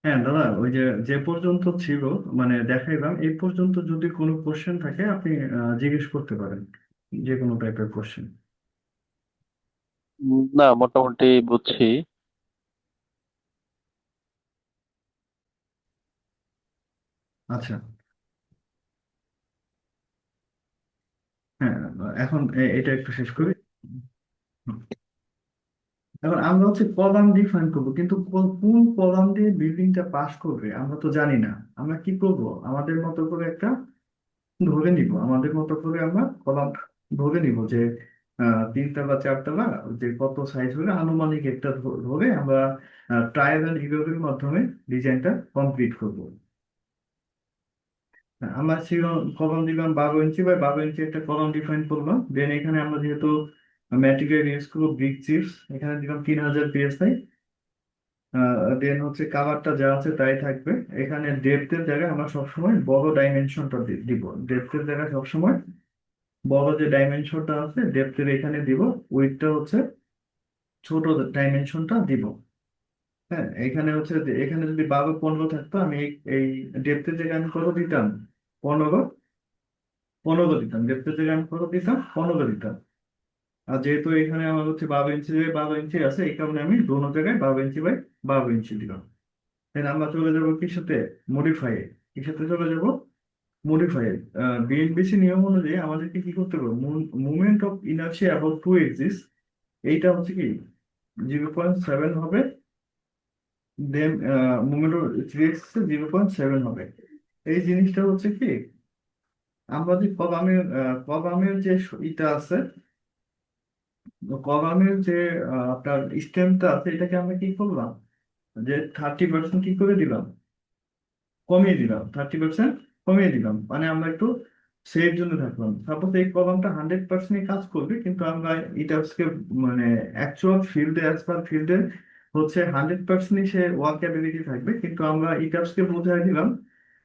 হ্যাঁ দাদা, ওই যে যে পর্যন্ত ছিল মানে দেখাইলাম এই পর্যন্ত, যদি কোনো কোশ্চেন থাকে আপনি জিজ্ঞেস করতে পারেন, যে কোনো টাইপের কোশ্চেন। না, মোটামুটি বুঝছি। আচ্ছা। হ্যাঁ, এখন এটা একটু শেষ করি। এখন আমরা হচ্ছে কলাম ডিফাইন করবো, কিন্তু কোন কলাম দিয়ে বিল্ডিংটা পাস করবে আমরা তো জানি না। আমরা কি করব, আমাদের মতো করে একটা ধরে নিব, আমাদের মতো করে আমরা কলাম ধরে নিব যে তিনতলা চারতলা, যে কত সাইজ হলে আনুমানিক একটা ধরে আমরা ট্রায়াল এন্ড এররের মাধ্যমে ডিজাইনটা কমপ্লিট করব। আমরা ছিল কলাম দিলাম 12 ইঞ্চি বাই 12 ইঞ্চি, একটা কলাম ডিফাইন করলাম। দেন এখানে আমরা যেহেতু ম্যাটেরিয়াল ইউজ করবো ব্রিক চিপস, এখানে দিলাম 3000 PSI। দেন হচ্ছে কাভারটা যা আছে তাই থাকবে। এখানে ডেপথের জায়গায় আমরা সবসময় বড় ডাইমেনশনটা দিব। ডেপথের জায়গায় সবসময় বড় যে ডাইমেনশনটা আছে ডেপথের এখানে দিব। উইডথটা হচ্ছে ছোট ডাইমেনশনটা দিব। হ্যাঁ, এখানে হচ্ছে এখানে যদি 12 15 থাকতো, আমি এই ডেপথের জায়গায় আমি কত দিতাম? 15। 15 দিতাম ডেপথের জায়গায়, আমি কত দিতাম? 15 দিতাম। আর যেহেতু এখানে আমার হচ্ছে 12 ইঞ্চি বাই 12 ইঞ্চি আছে, এই কারণে আমি দোনো জায়গায় 12 ইঞ্চি বাই 12 ইঞ্চি দিলাম। দেন আমরা চলে যাবো কি সাথে? মডিফাই। কি সাথে চলে যাব? মডিফাই। বিএনবিসি নিয়ম অনুযায়ী আমাদেরকে কি করতে হবে? Movement of inertia about two axis, এইটা হচ্ছে কি 0.7 হবে। Then movement of three axis 0.7 হবে। এই জিনিসটা হচ্ছে কি, আমরা যে কলামের যে ইটা আছে, কলামের যে আপনার স্টেমটা আছে, এটাকে আমরা কি করলাম, যে 30% কি করে দিলাম, কমিয়ে দিলাম। 30% কমিয়ে দিলাম, মানে আমরা একটু সেফ জন্য থাকলাম। সাপোজ এই কলামটা 100% কাজ করবে, কিন্তু আমরা এটা আজকে মানে অ্যাকচুয়াল ফিল্ডে, অ্যাজ পার ফিল্ডে হচ্ছে 100%ই সে ওয়ার্ক ক্যাপাবিলিটি থাকবে, কিন্তু আমরা ইটাসকে বোঝাই দিলাম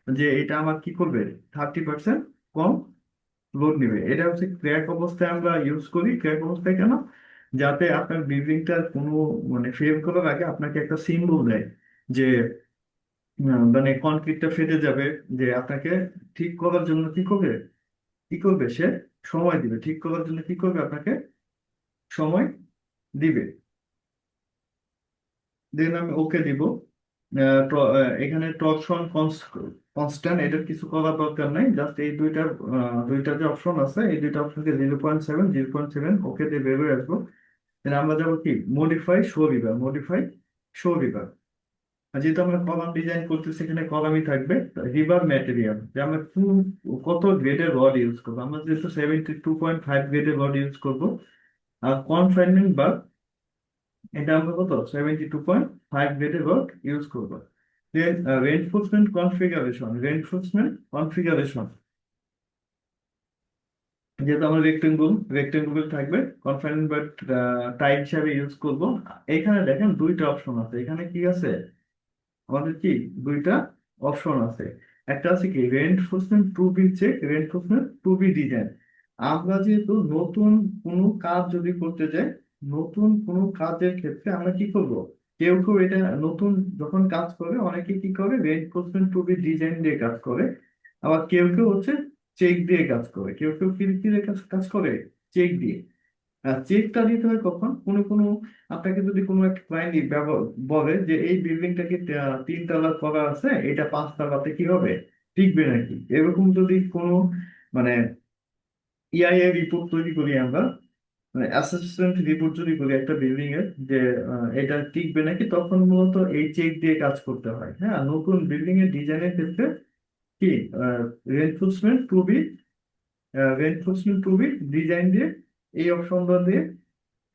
যে এটা আমার কি করবে, 30% কম লোড নিবে। এটা হচ্ছে ক্র্যাক অবস্থায় আমরা ইউজ করি। ক্র্যাক অবস্থায় কেন? যাতে আপনার বিল্ডিংটার কোনো মানে ফেল করার আগে আপনাকে একটা সিম্বল দেয় যে মানে কনক্রিটটা ফেটে যাবে, যে আপনাকে ঠিক করার জন্য কি করবে, কি করবে সে সময় দিবে। ঠিক করার জন্য কি করবে, আপনাকে সময় দিবে। দেন আমি ওকে দিব। এখানে টর্শন কনস্ট্যান্ট, এটার কিছু করার দরকার নাই। জাস্ট এই দুইটা যে অপশন আছে, এই দুইটা অপশনকে 0.7 0.7 ওকে দিয়ে বের হয়ে আসবো। Then আমরা যাবো কি, modify show river. Modify show river. আর যেহেতু আমরা কলাম ডিজাইন করতেছি, এখানে কলামই থাকবে। রিবার ম্যাটেরিয়াল, যে আমরা কত গ্রেডের রড ইউজ করবো। আমরা যেহেতু 72.5 গ্রেডের রড ইউজ করবো। আর কনফাইনমেন্ট বা, এটা আমরা কত 72.5 গ্রেডের রড ইউজ করবো। দেন রেনফোর্সমেন্ট কনফিগারেশন। রেনফোর্সমেন্ট কনফিগারেশন, যেহেতু আমরা রেক্টেঙ্গুল থাকবে, কনফাইনমেন্ট বাট টাইপ হিসাবে ইউজ করবো। এখানে দেখেন দুইটা অপশন আছে। এখানে কি আছে আমাদের, কি দুইটা অপশন আছে। একটা আছে কি reinforcement to be check, reinforcement to be design. আমরা যেহেতু নতুন কোনো কাজ যদি করতে যাই, নতুন কোনো কাজের ক্ষেত্রে আমরা কি করব, কেউ কেউ এটা নতুন যখন কাজ করে অনেকে কি করে রেনফোর্সমেন্ট টু বি ডিজাইন দিয়ে কাজ করে। আবার কেউ কেউ হচ্ছে চেক দিয়ে কাজ করে। কেউ কেউ কি দিয়ে কাজ কাজ করে, চেক দিয়ে। চেকটা দিতে হয় কখন, কোনো কোনো আপনাকে যদি কোনো একটা ক্লায়েন্ট বলে যে এই বিল্ডিংটাকে 3 তলা করা আছে, এটা 5 তলাতে কি হবে, টিকবে নাকি, এরকম যদি কোনো মানে ইআইএ রিপোর্ট তৈরি করি আমরা, মানে অ্যাসেসমেন্ট রিপোর্ট যদি করি একটা বিল্ডিং এর, যে এটা টিকবে নাকি, তখন মূলত এই চেক দিয়ে কাজ করতে হয়। হ্যাঁ, নতুন বিল্ডিং এর ডিজাইনের ক্ষেত্রে কি reinforcement to be reinforcement to be design দিয়ে, এই অপশনটা দিয়ে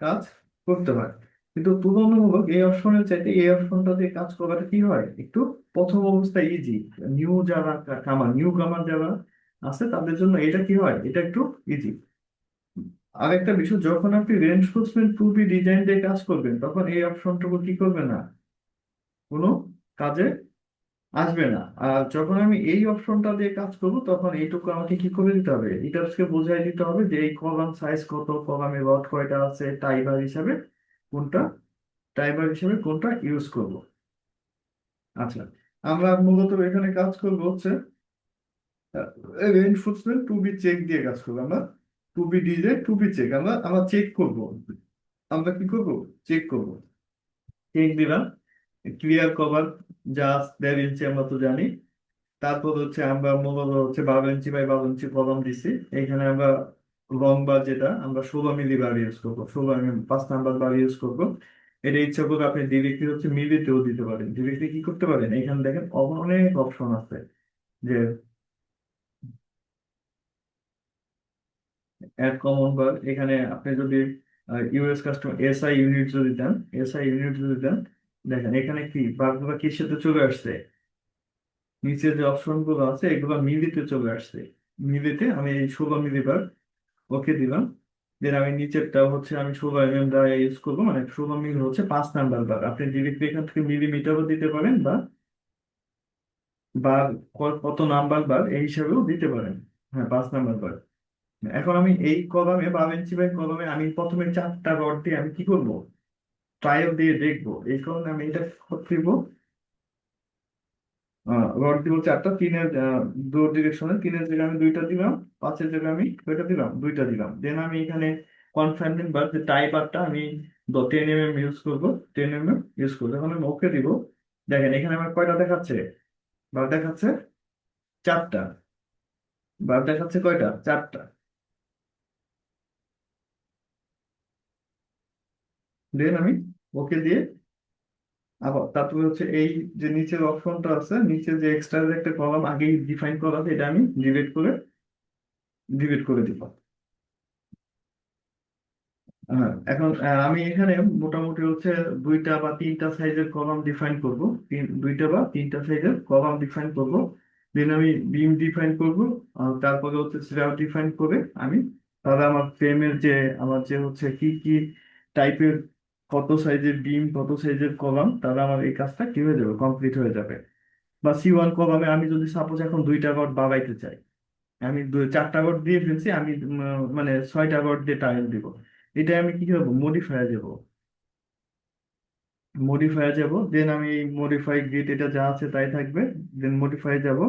কাজ করতে হয়। কিন্তু তুলনামূলক এই অপশনের চাইতে এই অপশনটা দিয়ে কাজ করাটা কি হয়, একটু প্রথম অবস্থায় ইজি। নিউ কামার যারা আছে তাদের জন্য এটা কি হয়, এটা একটু ইজি। আরেকটা বিষয়, যখন আপনি রেনফোর্সমেন্ট টু বি ডিজাইন দিয়ে কাজ করবেন, তখন এই অপশনটুকু কি করবে না, কোনো কাজে আসবে না। আর যখন আমি এই অপশনটা দিয়ে কাজ করব, তখন এইটুকু আমাকে কি করে দিতে হবে, এটাকে বোঝাই দিতে হবে যে এই কলাম সাইজ কত, কলামে রড কয়টা আছে, টাইবার হিসাবে কোনটা, টাইমার হিসেবে কোনটা ইউজ করব। আচ্ছা, আমরা মূলত এখানে কাজ করবো হচ্ছে রেইনফোর্সমেন্ট টু বি চেক দিয়ে কাজ করবো আমরা। টু বি ডিজে টু বি চেক, আমরা আমরা চেক করবো। আমরা কি করবো? চেক করবো। চেক দিলাম, ক্লিয়ার কভার জাস্ট 1.5 ইঞ্চি, আমরা তো জানি। তারপর হচ্ছে আমরা মূলত হচ্ছে 12 ইঞ্চি বাই 12 ইঞ্চি কলম দিছি। এখানে আমরা লং বার, যেটা আমরা 16 মিলি বার ইউজ করবো, 16 mm 5 নাম্বার বার ইউজ করবো। এটা ইচ্ছা করলে আপনি ডিরেক্টলি হচ্ছে মিলিতেও দিতে পারেন। ডিরেক্টলি কি করতে পারেন, এখানে দেখেন অনেক অপশন আছে। যে অ্যাড কমন বার, এখানে আপনি যদি ইউএস কাস্টমার এসআই ইউনিট যদি দেন, এসআই ইউনিট যদি দেন, দেখেন এখানে কি বারগুলো কির সাথে চলে আসছে। নিচে যে অপশন গুলো আছে এগুলো মিলিতে চলে আসছে। মিলিতে আমি এই 16 মিলি বার ওকে দিলাম। দেন আমি নিচেরটা হচ্ছে আমি 16 mm দ্বারা ইউজ করবো, মানে 16 মিলি হচ্ছে 5 নাম্বার বার। আপনি ডিরেক্টলি এখান থেকে মিলিমিটারও দিতে পারেন, বা বা কত নাম্বার বার এই হিসাবেও দিতে পারেন। হ্যাঁ, 5 নাম্বার বার। এখন আমি এই কলামে 12 ইঞ্চি বাই কলমে আমি প্রথমে 4টা রড দিয়ে আমি কি করবো, ট্রায়াল দিয়ে দেখবো। এই কারণে আমি এটা দিব, রড দিব 4টা। তিনের দু ডিরেকশনে, তিনের জায়গায় আমি 2টা দিলাম, 5-এর জায়গায় আমি কয়টা দিলাম, 2টা দিলাম। দেন আমি এখানে কনফাইনমেন্ট বার, যে টাই বারটা আমি 10 mm ইউজ করবো, 10 mm ইউজ করবো। এখন আমি ওকে দিব। দেখেন এখানে আমার কয়টা দেখাচ্ছে, বার দেখাচ্ছে 4টা। বার দেখাচ্ছে কয়টা, 4টা। দেন আমি ওকে দিয়ে আবার তারপরে হচ্ছে এই যে নিচের অপশনটা আছে, নিচে যে এক্সট্রা যে একটা কলাম আগেই ডিফাইন করা আছে, এটা আমি ডিলিট করে দিব। হ্যাঁ, এখন আমি এখানে মোটামুটি হচ্ছে 2টা বা 3টা সাইজের কলাম ডিফাইন করব। 2টা বা 3টা সাইজের কলাম ডিফাইন করব। দেন আমি বিম ডিফাইন করব। তারপরে হচ্ছে স্ল্যাব ডিফাইন করে আমি, তাহলে আমার ফ্রেমের যে, আমার যে হচ্ছে কি কি টাইপের, কত সাইজের বিম, কত সাইজের কলাম, তাহলে আমার এই কাজটা কি হয়ে যাবে, কমপ্লিট হয়ে যাবে। বা C1 কলামে আমি যদি সাপোজ এখন 2টা রড বাড়াইতে চাই, আমি 4টা রড দিয়ে ফেলছি, আমি মানে 6টা রড দিয়ে টাইল দিব। এটা আমি কি করবো, মডিফায়ার যাব। মডিফায়ার যাব, দেন আমি এই মডিফাই গ্রিড, এটা যা আছে তাই থাকবে। দেন মডিফাই যাব।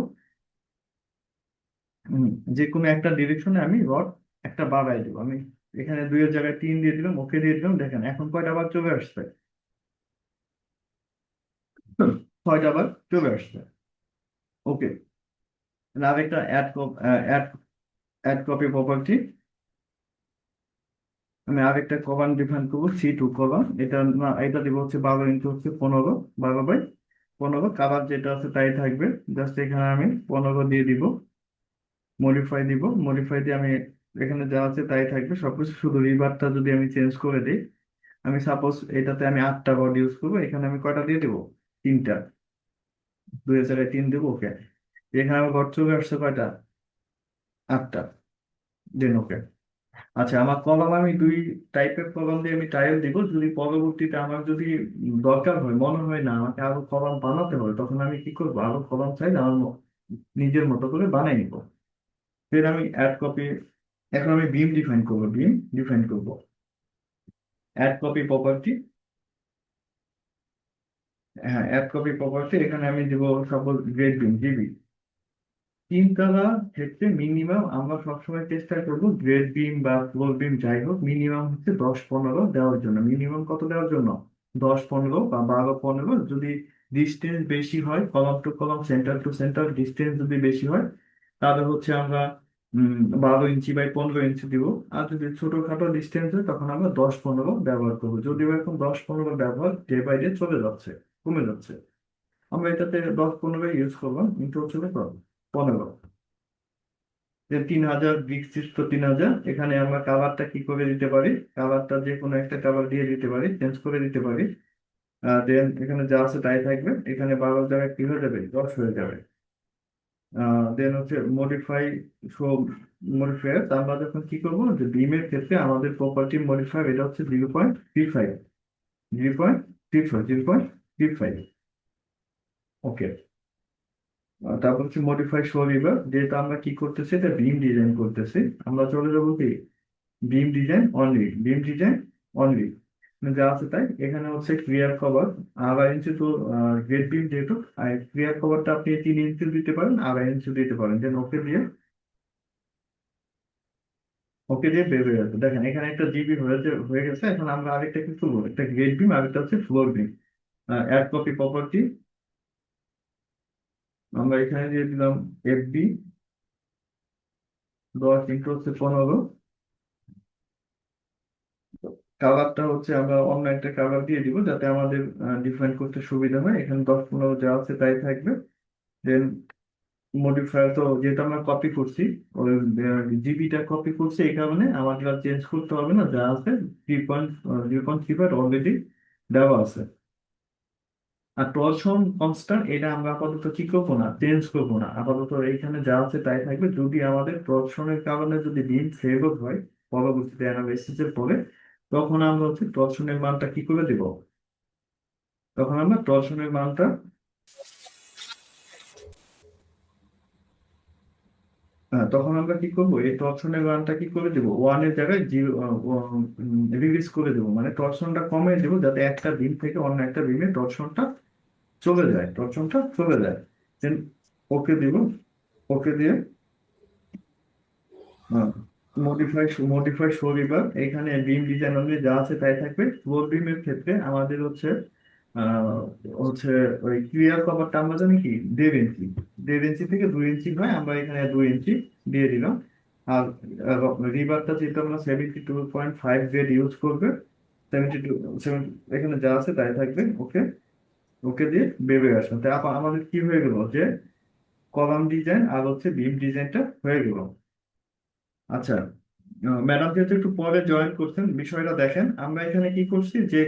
হম, যে কোনো একটা ডিরেকশনে আমি রড একটা বাড়াই দেবো। আমি এখানে 2-এর জায়গায় 3 দিয়ে দিলাম, ওকে দিয়ে দিলাম। দেখেন এখন কয়টা বার চলে আসছে, 6টা বার চলে আসছে। ওকে, আরেকটা অ্যাড অ্যাড কপি প্রপার্টি, আমি আরেকটা কলাম ডিফাইন করবো, C2 কলাম। এটা না, এটা দিব হচ্ছে 12 ইন্টু হচ্ছে 15, 12 বাই 15। কালার যেটা আছে তাই থাকবে। জাস্ট এখানে আমি 15 দিয়ে দিব। মডিফাই দিব, মডিফাই দিয়ে আমি এখানে যা আছে তাই থাকবে সবকিছু, শুধু রিভারটা যদি আমি চেঞ্জ করে দিই। আমি সাপোজ এটাতে আমি 8টা রড ইউজ করবো, এখানে আমি কয়টা দিয়ে দেবো, 3টা। 2-এর জায়গায় 3 দেবো, ওকে। এখানে আমার রড চলে আসছে কয়টা, 8টা। দেন ওকে। আচ্ছা, আমার কলাম আমি 2 টাইপের কলাম দিয়ে আমি টাইল দিব। যদি পরবর্তীতে আমার যদি দরকার হয়, মনে হয় না আমাকে আরো কলাম বানাতে হবে, তখন আমি কি করবো, আরো কলাম চাইলে আমার নিজের মতো করে বানাই নিব। ফের আমি অ্যাড কপি, এখন আমি বিম ডিফাইন করবো, বিম ডিফাইন করবো। অ্যাড কপি প্রপার্টি, হ্যাঁ, অ্যাড কপি প্রপার্টি, এখানে আমি দিব সাপোজ গ্রেড বিম, জিবি। 3 তলা ক্ষেত্রে মিনিমাম আমরা সবসময় চেষ্টা করবো গ্রেড বিম বা ফ্লোর বিম যাই হোক, মিনিমাম হচ্ছে 10-15 দেওয়ার জন্য। মিনিমাম কত দেওয়ার জন্য, 10-15 বা 12-15। যদি ডিস্টেন্স বেশি হয়, column to column, centre to centre distance যদি বেশি হয়, তাহলে হচ্ছে আমরা 12 ইঞ্চি বাই 15 ইঞ্চি দিব। আর যদি ছোটখাটো ডিস্টেন্স হয়, তখন আমরা 10-15 ব্যবহার করবো। যদিও এখন 10-15 ব্যবহার ডে বাই ডে চলে যাচ্ছে, কমে যাচ্ছে। আমরা এটাতে 10-15 ইউজ করলাম, কিন্তু হচ্ছে 15। যে 3,000 বিগ 6 তো 3,000। এখানে আমরা কালারটা কি করে দিতে পারি, কালারটা যে কোনো একটা কালার দিয়ে দিতে পারি, চেঞ্জ করে দিতে পারি। দেন এখানে যা আছে তাই থাকবে। এখানে 12 জায়গায় কি হয়ে যাবে, 10 হয়ে যাবে। দেন হচ্ছে মডিফাই, শো মডিফায়ার। আমরা যখন কি করবো, যে বিমের ক্ষেত্রে আমাদের প্রপার্টি মডিফায়ার এটা হচ্ছে 0.35, 0.35। ওকে, তারপর হচ্ছে মডিফাই শো রিভার, যেটা আমরা কি করতেছি, এটা বিম ডিজাইন করতেছি। আমরা চলে যাবো কি, বিম ডিজাইন অনলি, বিম ডিজাইন অনলি। যা আছে তাই। এখানে হচ্ছে ক্লিয়ার কভার 2.5 ইঞ্চি, তো গেট বিম যেহেতু, ক্লিয়ার কভারটা আপনি 3 ইঞ্চি দিতে পারেন, 2.5 ইঞ্চি দিতে পারেন, দেন ওকে দিয়ে, ওকে দিয়ে বের হয়ে যাচ্ছে। দেখেন এখানে একটা জিবি হয়ে গেছে। এখন আমরা আরেকটা কি করবো, একটা গেট বিম, আরেকটা হচ্ছে ফ্লোর বিম। অ্যাড কপি প্রপার্টি, আমরা এখানে দিয়ে দিলাম FB 10 × 15। কালারটা হচ্ছে আমরা অন্য একটা কালার দিয়ে দিব, যাতে আমাদের ডিফাইন করতে সুবিধা হয়। এখানে 10 15 যা আছে তাই থাকবে। দেন মডিফায়ার তো যেহেতু আমরা কপি করছি, ওই জিবিটা কপি করছি, এই কারণে আমাদের আর চেঞ্জ করতে হবে না, যা আছে 3.0.35 অলরেডি দেওয়া আছে। আর টর্শন কনস্ট্যান্ট এটা আমরা আপাতত কি করবো না, চেঞ্জ করবো না, আপাতত এইখানে যা আছে তাই থাকবে। যদি আমাদের টর্শনের কারণে যদি বিম ফেভার হয় পরবর্তীতে অ্যানালাইসিস এর পরে, তখন আমরা হচ্ছে টর্শনের মানটা কি করে দিব, তখন আমরা টর্শনের মানটা, হ্যাঁ, তখন আমরা কি করবো, এই টর্শনের মানটা কি করে দেবো, ওয়ানের জায়গায় জিরো রিলিজ করে দেবো, মানে টর্শনটা কমে দেবো, যাতে একটা বিম থেকে অন্য একটা বিমে টর্শনটা চলে যায়, টর্শনটা চলে যায়। দেন ওকে দিব, ওকে দিয়ে মডিফাই মডিফাই শোরিবার, এখানে বিম ডিজাইন অনুযায়ী যা আছে তাই থাকবে। ফ্লোর বিমের ক্ষেত্রে আমাদের হচ্ছে আহ, হচ্ছে ওই ক্লিয়ার কভারটা আমরা জানি কি 1.5 ইঞ্চি, 1.5 ইঞ্চি থেকে 2 ইঞ্চি হয়, আমরা এখানে 2 ইঞ্চি দিয়ে দিলাম। আর রিবারটা যেহেতু আমরা 72.5 গ্রেড ইউজ করবে, 72 এখানে যা আছে তাই থাকবে। ওকে, ওকে দিয়ে বেবে আসবে। তাই আমাদের কি হয়ে গেল, যে কলাম ডিজাইন আর হচ্ছে বিম ডিজাইনটা হয়ে গেল। আচ্ছা, ম্যাডাম যেহেতু একটু পরে জয়েন করছেন, বিষয়টা দেখেন আমরা এখানে কি করছি, যে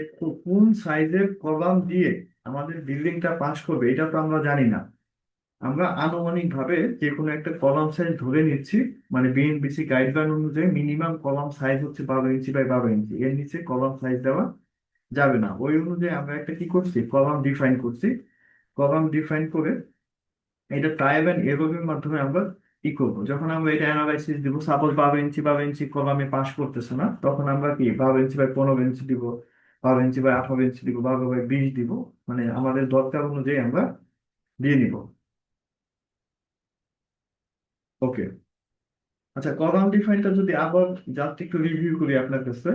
কোন সাইজের কলাম দিয়ে আমাদের বিল্ডিংটা পাস করবে এটা তো আমরা জানি না। আমরা আনুমানিক ভাবে যে কোনো একটা কলাম সাইজ ধরে নিচ্ছি, মানে বিএনবিসি গাইডলাইন অনুযায়ী মিনিমাম কলাম সাইজ হচ্ছে 12 ইঞ্চি বাই 12 ইঞ্চি, এর নিচে কলাম সাইজ দেওয়া যাবে না। ওই অনুযায়ী আমরা একটা কি করছি, কলাম ডিফাইন করছি। কলাম ডিফাইন করে এটা ট্রায়াল এন্ড এররের মাধ্যমে আমরা কি করবো, যখন আমরা এটা অ্যানালাইসিস দিব, সাপোজ 12 ইঞ্চি 12 ইঞ্চি কলামে পাস করতেছে না, তখন আমরা কি 12 ইঞ্চি বাই 15 ইঞ্চি দিব, 12 ইঞ্চি বাই 18 ইঞ্চি দিব, 12 বাই 20 দিব, মানে আমাদের দরকার অনুযায়ী আমরা দিয়ে নিব। ওকে। আচ্ছা, কলাম ডিফাইনটা যদি আবার জাস্ট একটু রিভিউ করি আপনার কাছে,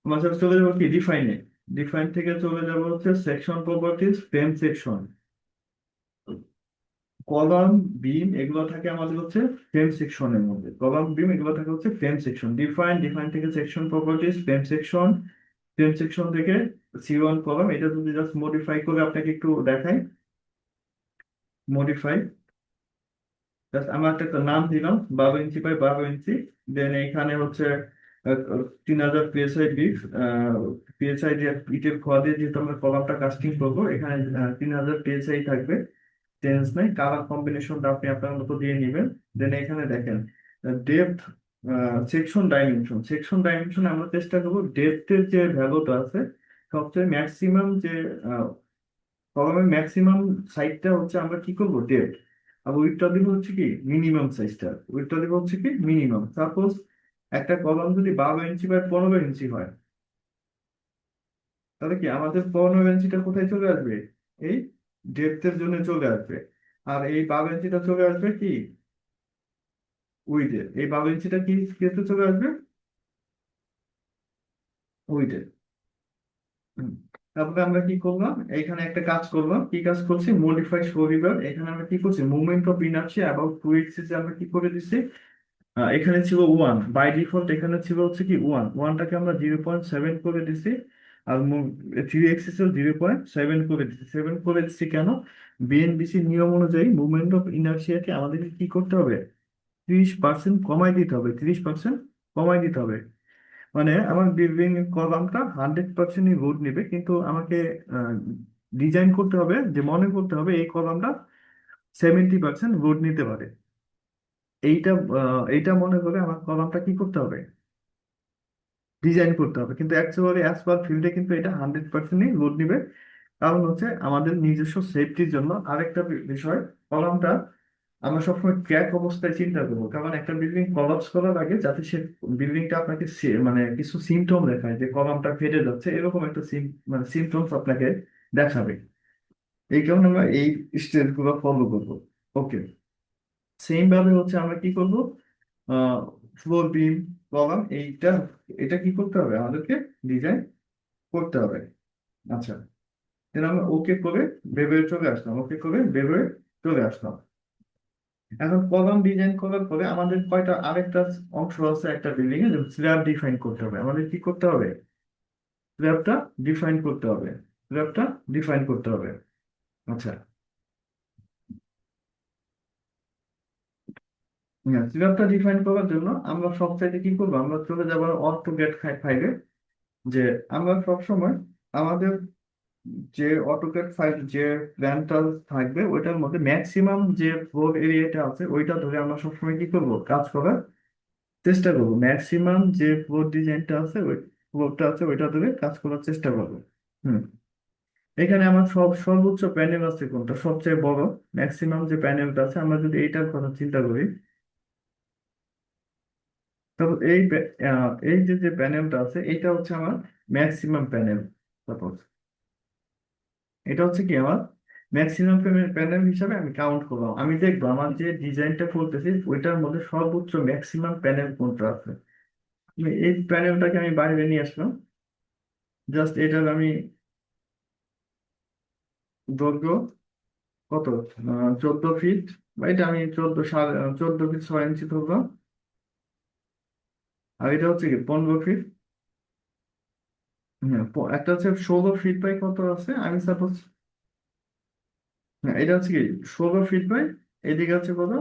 আমরা চলে যাবো কি ডিফাইনে, ডিফাইন থেকে চলে যাবো হচ্ছে section properties, frame section. Column বিম এগুলো থাকে আমাদের হচ্ছে ফ্রেম সেকশনের মধ্যে, কলাম বিম এগুলো থাকে হচ্ছে ফ্রেম সেকশন। ডিফাইন, ডিফাইন থেকে section properties, frame section, frame section থেকে C1 কলাম। এটা যদি জাস্ট মডিফাই করে আপনাকে একটু দেখাই, মডিফাই, জাস্ট আমরা একটা নাম দিলাম 12 ইঞ্চি বাই 12 ইঞ্চি। দেন এখানে হচ্ছে 3000 PSI বিট, পিএসআই দিয়ে ইটের খোয়া দিয়ে যেহেতু আমরা কলামটা কাস্টিং করবো, এখানে 3000 PSI থাকবে। চেঞ্জ নাই, কালার কম্বিনেশনটা আপনি আপনার মতো দিয়ে নেবেন। দেন এখানে দেখেন depth, section dimension, section dimension আমরা চেষ্টা করবো ডেপথের যে ভ্যালুটা আছে, সবচেয়ে ম্যাক্সিমাম যে কলমের ম্যাক্সিমাম সাইজটা হচ্ছে আমরা কি করবো ডেপথ। আর উইডথটা দিব হচ্ছে কি মিনিমাম সাইজটা, উইডথটা দিব হচ্ছে কি মিনিমাম। সাপোজ একটা কলম যদি 12 ইঞ্চি বাই 15 ইঞ্চি হয়, তাহলে কি আমাদের 15 ইঞ্চিটা কোথায় চলে আসবে, এই ডেপথের জন্য চলে আসবে। আর এই 12 ইঞ্চিটা চলে আসবে কি উইডে, এই 12 ইঞ্চিটা কি কেটে চলে আসবে উইডে। তারপরে আমরা কি করলাম, এখানে একটা কাজ করলাম, কি কাজ করছি, মডিফাই শো রিভার, এখানে আমরা কি করছি, movement of inertia about 2 axis আমরা কি করে দিচ্ছি, এখানে ছিল 1 বাই ডিফল্ট, এখানে ছিল হচ্ছে কি 1টাকে আমরা 0.7 করে দিছি। আর 3 এক্সিসের 0.7 করে দিচ্ছি। 7 করে দিচ্ছি কেন, বিএনবিসি নিয়ম অনুযায়ী মুভমেন্ট অফ ইনার্শিয়াকে আমাদেরকে কি করতে হবে, 30% কমাই দিতে হবে, 30% কমাই দিতে হবে। মানে আমার বিল্ডিং কলামটা 100%ই লোড নেবে, কিন্তু আমাকে ডিজাইন করতে হবে, যে মনে করতে হবে এই কলামটা 70% লোড নিতে পারে। এইটা এইটা মনে করে আমার কলামটা কি করতে হবে, ডিজাইন করতে হবে। কিন্তু অ্যাকচুয়ালি অ্যাজ পার ফিল্ডে কিন্তু এটা 100%ই লোড নিবে। কারণ হচ্ছে আমাদের নিজস্ব সেফটির জন্য। আরেকটা বিষয়, কলামটা আমরা সবসময় ক্র্যাক অবস্থায় চিন্তা করবো, কারণ একটা বিল্ডিং কলাপস করার আগে যাতে সে বিল্ডিংটা আপনাকে মানে কিছু সিমটম দেখায় যে কলামটা ফেটে যাচ্ছে, এরকম একটা মানে সিমটমস আপনাকে দেখাবে। এই কারণে আমরা এই স্টেজ গুলো ফলো করবো। ওকে, সেম ভাবে হচ্ছে আমরা কি করবো, ফ্লোর বিম কলাম এটা কি করতে হবে আমাদেরকে, ডিজাইন করতে হবে। আচ্ছা, তাহলে আমরা ওকে করে ভেবে চলে আসলাম, ওকে করে ভেবে চলে আসলাম। এখন কলাম ডিজাইন করার পরে আমাদের কয়টা আরেকটা অংশ আছে একটা বিল্ডিং এ, স্ল্যাব ডিফাইন করতে হবে। আমাদের কি করতে হবে, স্ল্যাবটা ডিফাইন করতে হবে, স্ল্যাবটা ডিফাইন করতে হবে। আচ্ছা, হ্যাঁ, স্ল্যাবটা ডিফাইন করার জন্য আমরা সবচাইতে কি করবো, আমরা চলে যাবো অটোক্যাড 5-এ। যে আমরা সবসময় আমাদের যে অটোক্যাড 5 যে প্ল্যানটা থাকবে ওইটার মধ্যে ম্যাক্সিমাম যে ফ্লোর এরিয়াটা আছে ওইটা ধরে আমরা সবসময় কি করবো, কাজ করার চেষ্টা করবো। ম্যাক্সিমাম যে ফ্লোর ডিজাইনটা আছে ওই ফ্লোরটা আছে ওইটা ধরে কাজ করার চেষ্টা করবো। হুম, এখানে আমার সর্বোচ্চ প্যানেল আছে কোনটা, সবচেয়ে বড় ম্যাক্সিমাম যে প্যানেলটা আছে, আমরা যদি এইটার কথা চিন্তা করি, তারপর এই যে প্যানেলটা আছে এটা হচ্ছে আমার ম্যাক্সিমাম প্যানেল। সাপোজ এটা হচ্ছে কি আমার ম্যাক্সিমাম প্যানেল হিসাবে আমি কাউন্ট করলাম, আমি দেখবো আমার যে ডিজাইনটা করতেছি ওইটার মধ্যে সর্বোচ্চ ম্যাক্সিমাম প্যানেল কোনটা আছে। এই প্যানেলটাকে আমি বাইরে নিয়ে আসলাম, জাস্ট এটার আমি দৈর্ঘ্য কত, 14 ফিট, বা এটা আমি 14 ফিট 6 ইঞ্চি ধরলাম। আর এটা হচ্ছে কি 15 ফিট। হ্যাঁ, একটা হচ্ছে 16 ফিট বাই কত আছে, আমি সাপোজ, হ্যাঁ এটা হচ্ছে কি 16 ফিট বাই, এদিকে হচ্ছে কত,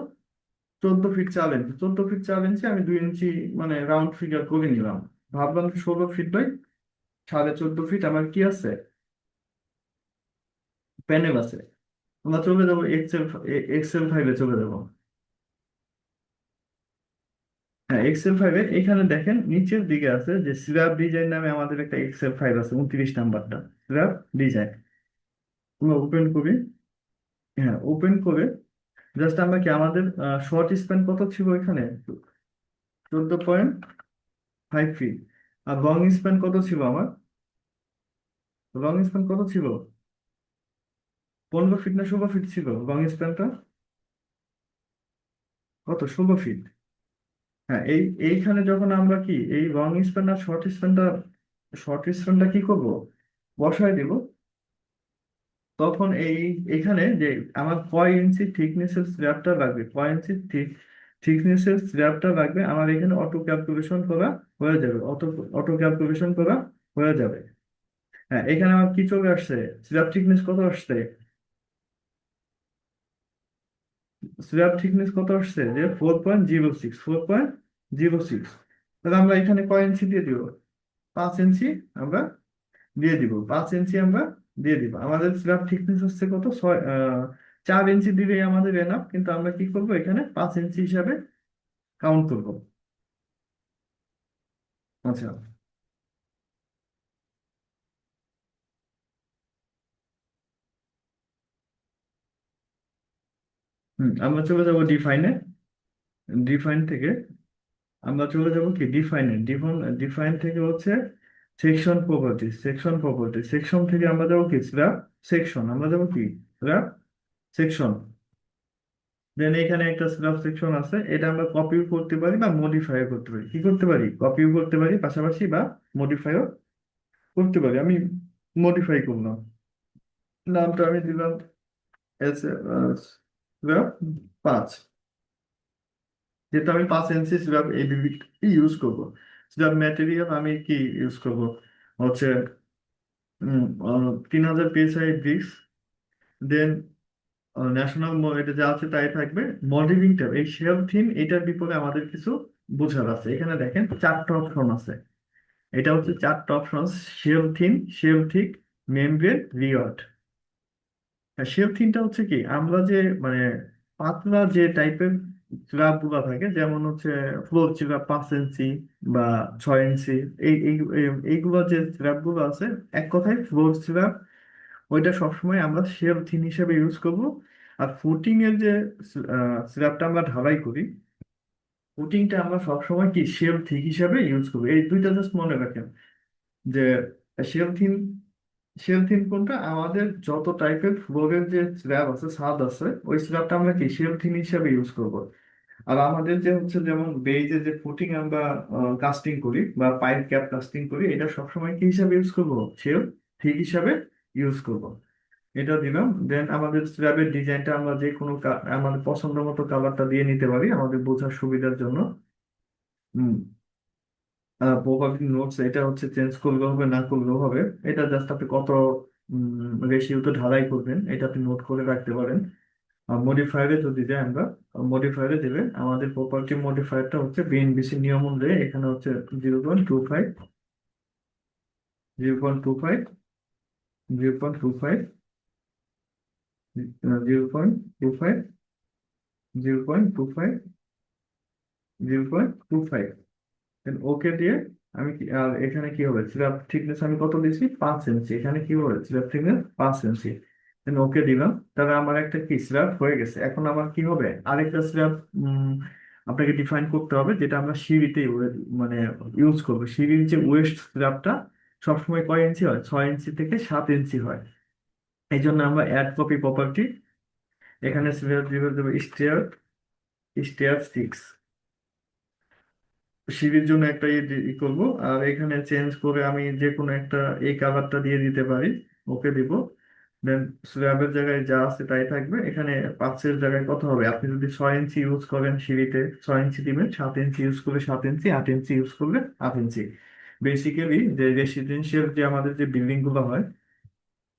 14 ফিট 4 ইঞ্চি, 14 ফিট 4 ইঞ্চি আমি 2 ইঞ্চি মানে রাউন্ড ফিগার করে নিলাম। ভাবলাম 16 ফিট বাই 14.5 ফিট আমার কি আছে, প্যানেল আছে। আমরা চলে যাবো এক্সেল 5-এ চলে যাবো। হ্যাঁ, এক্সেল 5-এ এখানে দেখেন নিচের দিকে আছে যে স্ল্যাব ডিজাইন নামে আমাদের একটা এক্সেল 5 আছে, 29 নাম্বারটা স্ল্যাব ডিজাইন। আমরা ওপেন করি, হ্যাঁ ওপেন করে জাস্ট আমরা কি আমাদের শর্ট স্প্যান কত ছিল এখানে, 14.5 ফিট। আর লং স্প্যান কত ছিল আমার, লং স্প্যান কত ছিল, 15 ফিট না 16 ফিট ছিল লং স্প্যানটা, কত 16 ফিট। হ্যাঁ, এইখানে যখন আমরা কি এই লং স্প্যান আর শর্ট স্প্যানটা কি করব, বসায় দেব, তখন এখানে যে আমার কয় ইঞ্চি থিকনেসের স্ল্যাবটা লাগবে, কয় ইঞ্চি থিকনেসের স্ল্যাবটা লাগবে, আমার এখানে অটো ক্যালকুলেশন করা হয়ে যাবে, অটো ক্যালকুলেশন করা হয়ে যাবে। হ্যাঁ, এখানে আমার কি চলে আসছে, স্ল্যাব থিকনেস কত আসছে, স্ল্যাব থিকনেস কত আসছে যে 4.06, 4.06। তাহলে আমরা এখানে কয় ইঞ্চি দিয়ে দিব, 5 ইঞ্চি আমরা দিয়ে দিব, 5 ইঞ্চি আমরা দিয়ে দিব। আমাদের স্ল্যাব থিকনেস হচ্ছে কত, 4 ইঞ্চি দিলেই আমাদের এনাফ, কিন্তু আমরা কি করব এখানে 5 ইঞ্চি হিসাবে কাউন্ট করব। আচ্ছা, আমরা চলে যাব ডিফাইনে, ডিফাইন থেকে আমরা চলে যাব কি ডিফাইনে, ডিফাইন থেকে হচ্ছে সেকশন থেকে আমরা যাবো কি স্ল্যাব সেকশন, আমরা যাবো কি স্ল্যাব সেকশন। দেন এখানে একটা স্ল্যাব সেকশন আছে, এটা আমরা কপিও করতে পারি বা মডিফাই করতে পারি, কি করতে পারি, কপিও করতে পারি পাশাপাশি, বা মডিফাইও করতে পারি। আমি মডিফাই করলাম, নামটা আমি দিলাম এস স্ল্যাব 5, যেহেতু আমি 5 ইঞ্চি স্ল্যাব এবিবি ইউজ করবো। স্ল্যাব ম্যাটেরিয়াল আমি কি ইউজ করব, হচ্ছে 3000 PSI ব্রিক্স। দেন ন্যাশনাল এটা যা আছে তাই থাকবে। মডেলিংটা এই শেল থিম এটার বিপরীতে আমাদের কিছু বোঝার আছে, এখানে দেখেন 4টা অপশন আছে, এটা হচ্ছে 4টা option, shell thin, shell thick, membrane, reward. Shell থিমটা হচ্ছে কি আমরা যে মানে পাতলা যে টাইপের স্ল্যাব গুলা থাকে, যেমন হচ্ছে ফ্লোর স্ল্যাব 5 ইঞ্চি বা 6 ইঞ্চি, এইগুলো যে স্ল্যাব গুলো আছে, এক কথায় ফ্লোর স্ল্যাব, ওইটা সবসময় আমরা শেল থিন হিসেবে ইউজ করব। আর ফুটিং এর যে স্ল্যাবটা আমরা ঢালাই করি, ফুটিংটা আমরা সবসময় কি শেল থিক হিসাবে ইউজ করবো। এই দুইটা জাস্ট মনে রাখেন যে শেল থিন, শেল থিন কোনটা, আমাদের যত টাইপের ফ্লোরের যে স্ল্যাব আছে, ছাদ আছে, ওই স্ল্যাবটা আমরা কি শেল থিন হিসাবে ইউজ করব। আর আমাদের যে হচ্ছে যেমন বেইজে যে ফুটিং আমরা কাস্টিং করি বা পাইপ ক্যাপ কাস্টিং করি, এটা সবসময় কি হিসাবে ইউজ করব, শেল থিক হিসাবে ইউজ করব। এটা দিলাম। দেন আমাদের স্ল্যাবের ডিজাইনটা আমরা যে কোনো আমাদের পছন্দ মতো কালারটা দিয়ে নিতে পারি আমাদের বোঝার সুবিধার জন্য। হুম। প্রবাবিলিটি নোটস এটা হচ্ছে চেঞ্জ করলেও হবে, না করলেও হবে। এটা জাস্ট আপনি কত রেশিওতে ঢালাই করবেন এটা আপনি নোট করে রাখতে পারেন। আর মডিফায়ারে যদি যাই আমরা, মডিফায়ারে দেবে আমাদের প্রপার্টি মডিফায়ারটা হচ্ছে বিএনবিসি নিয়ম অনুযায়ী এখানে হচ্ছে 0.25, 0.25, 0.25, 0.25, 0.25, 0.25। ওকে দিয়ে আমি আর এখানে কি হবে, স্ল্যাব থিকনেস আমি কত দিয়েছি, 5 ইঞ্চি। এখানে কি হবে, স্ল্যাব থিকনেস 5 ইঞ্চি। দেন ওকে দিলাম। তাহলে আমার একটা কি স্ল্যাব হয়ে গেছে। এখন আমার কি হবে, আরেকটা স্ল্যাব আপনাকে ডিফাইন করতে হবে, যেটা আমরা সিঁড়িতে মানে ইউজ করবো। সিঁড়ির যে ওয়েস্ট স্ল্যাবটা সবসময় কয় ইঞ্চি হয়, 6 ইঞ্চি থেকে 7 ইঞ্চি হয়। এই জন্য আমরা অ্যাড কপি প্রপার্টি, এখানে স্ল্যাব দেবো স্টেয়ার, স্টেয়ার 6, সিঁড়ির জন্য একটা ই করবো। আর এখানে চেঞ্জ করে আমি যে কোনো একটা এই কালারটা দিয়ে দিতে পারি। ওকে দিব। দেন স্ল্যাবের জায়গায় যা আছে তাই থাকবে। এখানে পাঁচের জায়গায় কত হবে, আপনি যদি 6 ইঞ্চি ইউজ করেন সিঁড়িতে 6 ইঞ্চি দিবেন, 7 ইঞ্চি ইউজ করলে 7 ইঞ্চি, 8 ইঞ্চি ইউজ করলে 8 ইঞ্চি। বেসিক্যালি যে রেসিডেন্সিয়াল যে আমাদের যে বিল্ডিং গুলো হয়,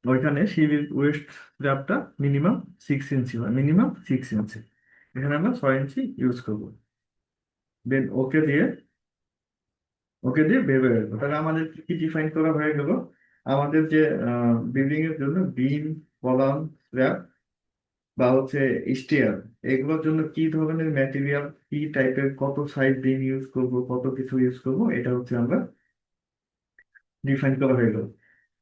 ওইখানে সিঁড়ির ওয়েস্ট স্ল্যাবটা মিনিমাম 6 ইঞ্চি হয়, মিনিমাম 6 ইঞ্চি। এখানে আমরা 6 ইঞ্চি ইউজ করবো। দেন ওকে দিয়ে বের হয়ে গেল। তাহলে আমাদের কি কি ডিফাইন করা হয়ে গেল, আমাদের যে বিল্ডিং এর জন্য বিম, কলাম, স্ল্যাব বা হচ্ছে স্টেয়ার, এগুলোর জন্য কি ধরনের ম্যাটেরিয়াল, কি টাইপের, কত সাইজ বিম ইউজ করব, কত কিছু ইউজ করব, এটা হচ্ছে আমরা ডিফাইন করা হয়ে গেল।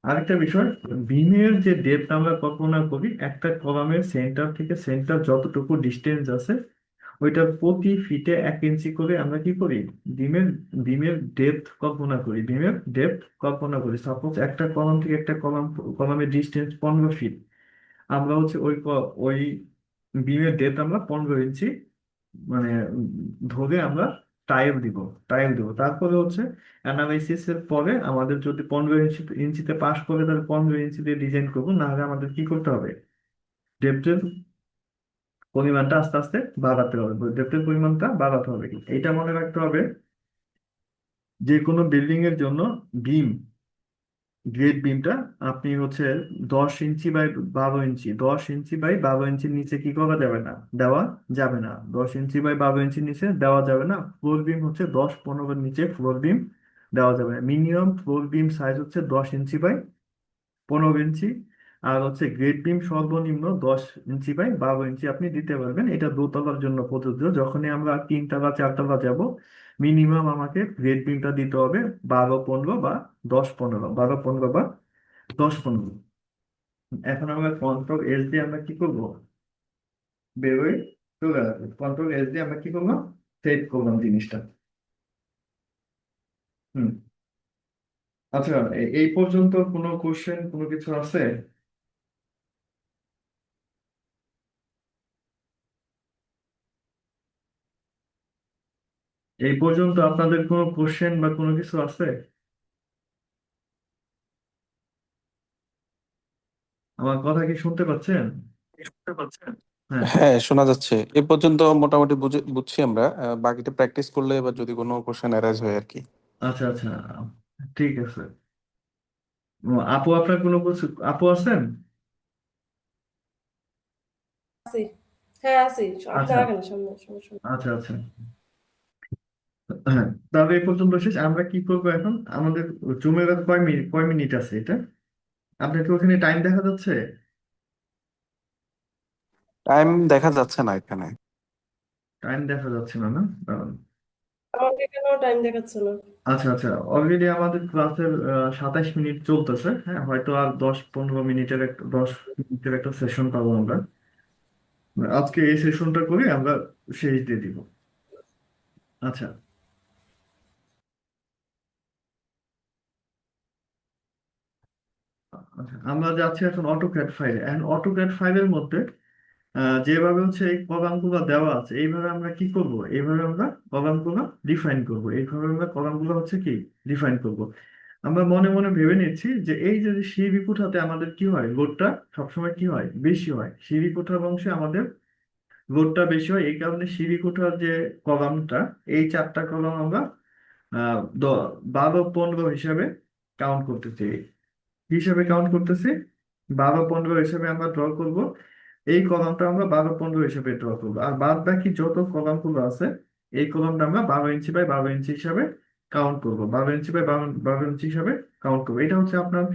আরেকটা বিষয়, বিমের যে ডেপথ আমরা কল্পনা করি, একটা কলামের সেন্টার থেকে সেন্টার যতটুকু ডিস্টেন্স আছে, ওইটা প্রতি ফিটে 1 ইঞ্চি করে আমরা কি করি, বিমের বিমের ডেপথ কল্পনা করি, বিমের ডেপথ কল্পনা করি। সাপোজ একটা কলাম থেকে একটা কলামের ডিস্টেন্স 15 ফিট, আমরা হচ্ছে ওই বিমের ডেপথ আমরা 15 ইঞ্চি মানে ধরে আমরা টাইল দিব। তারপরে হচ্ছে অ্যানালাইসিস এর পরে আমাদের যদি 15 ইঞ্চিতে পাস করে, তাহলে 15 ইঞ্চি দিয়ে ডিজাইন করবো। না হলে আমাদের কি করতে হবে, ডেপথের পরিমাণটা আস্তে আস্তে বাড়াতে হবে, ডেপ্থের পরিমাণটা বাড়াতে হবে। এটা মনে রাখতে হবে, যে কোনো বিল্ডিং এর জন্য বিম, গ্রেড বিমটা আপনি হচ্ছে 10 inch by 12 inch, 10 inch by 12 ইঞ্চির নিচে কি করা যাবে না, দেওয়া যাবে না। 10 ইঞ্চি বাই 12 ইঞ্চির নিচে দেওয়া যাবে না। ফ্লোর বিম হচ্ছে 10-15 নিচে ফ্লোর বিম দেওয়া যাবে না। মিনিমাম ফ্লোর বিম সাইজ হচ্ছে 10 ইঞ্চি বাই 15 ইঞ্চি। আর হচ্ছে গ্রেড বিম সর্বনিম্ন 10 ইঞ্চি বাই 12 ইঞ্চি আপনি দিতে পারবেন। এটা দোতলার জন্য প্রযোজ্য। যখনই আমরা 3 তলা 4 তলা যাব, মিনিমাম আমাকে গ্রেড বিমটা দিতে হবে 12-15 বা 10-15, 12-15 বা 10-15। এখন আমরা কন্ট্রোল এস দিয়ে আমরা কি করবো, বেরোয় চলে আসবে। কন্ট্রোল এস দিয়ে আমরা কি করলাম, সেভ করলাম জিনিসটা। হুম। আচ্ছা, এই পর্যন্ত কোনো কোশ্চেন, কোনো কিছু আছে? এই পর্যন্ত আপনাদের কোনো কোশ্চেন বা কোনো কিছু আছে? আমার কথা কি শুনতে পাচ্ছেন? শুনতে পাচ্ছেন? হ্যাঁ। হ্যাঁ, শোনা যাচ্ছে। এ পর্যন্ত মোটামুটি বুঝছি আমরা। বাকিটা প্র্যাকটিস করলে এবার যদি কোনো কোশ্চেন অ্যারাইজ হয় আর কি। আচ্ছা আচ্ছা, ঠিক আছে। আপু আপনার কোনো কিছু, আপু আছেন? আছি। হ্যাঁ, আছি। আপনি আচ্ছা দাঁড়াবেন সামনে, সমস্যা নেই। আচ্ছা আচ্ছা। হ্যাঁ, তাহলে এই পর্যন্ত শেষ। আমরা কি করবো এখন, আমাদের জুমের আর কয় মিনিট আছে এটা, আপনার কি ওখানে টাইম দেখা যাচ্ছে? টাইম দেখা যাচ্ছে না এখানে। টাইম দেখা যাচ্ছে না, না? দাঁড়ান। আমাকে কেন টাইম দেখাচ্ছে না? আচ্ছা আচ্ছা, অলরেডি আমাদের ক্লাসের 27 মিনিট চলতেছে। হ্যাঁ, হয়তো আর 10-15 মিনিটের একটা 10 মিনিটের একটা সেশন পাবো আমরা। আজকে এই সেশনটা করে আমরা শেষ দিয়ে দিব। আচ্ছা। আচ্ছা, আমরা যাচ্ছি এখন অটোক্যাড ফাইলে। এখন অটোক্যাড ফাইলের মধ্যে যেভাবে হচ্ছে এই কলামগুলো দেওয়া আছে, এইভাবে আমরা কি করব, এইভাবে আমরা কলামগুলো ডিফাইন করব, এইভাবে আমরা কলামগুলো হচ্ছে কি ডিফাইন করব। আমরা মনে মনে ভেবে নিচ্ছি যে এই যে সিঁড়ি কোঠাতে আমাদের কি হয়, লোডটা সবসময় কি হয়, বেশি হয়। সিঁড়ি কোঠার অংশে আমাদের লোডটা বেশি হয়, এই কারণে সিঁড়ি কোঠার যে কলামটা, এই চারটা কলাম আমরা 12 15 হিসাবে কাউন্ট করতেছি। হিসাবে কাউন্ট করতেছি 12 15 হিসাবে আমরা ড্র করব। এই কলামটা আমরা 12 15 হিসাবে ড্র করবো, আর বাদ বাকি যত কলামগুলো আছে এই কলামটা আমরা 12 ইঞ্চি বাই 12 ইঞ্চি হিসাবে কাউন্ট করব। 12 ইঞ্চি বাই 12 ইঞ্চি হিসাবে কাউন্ট করবো। এটা হচ্ছে আপনার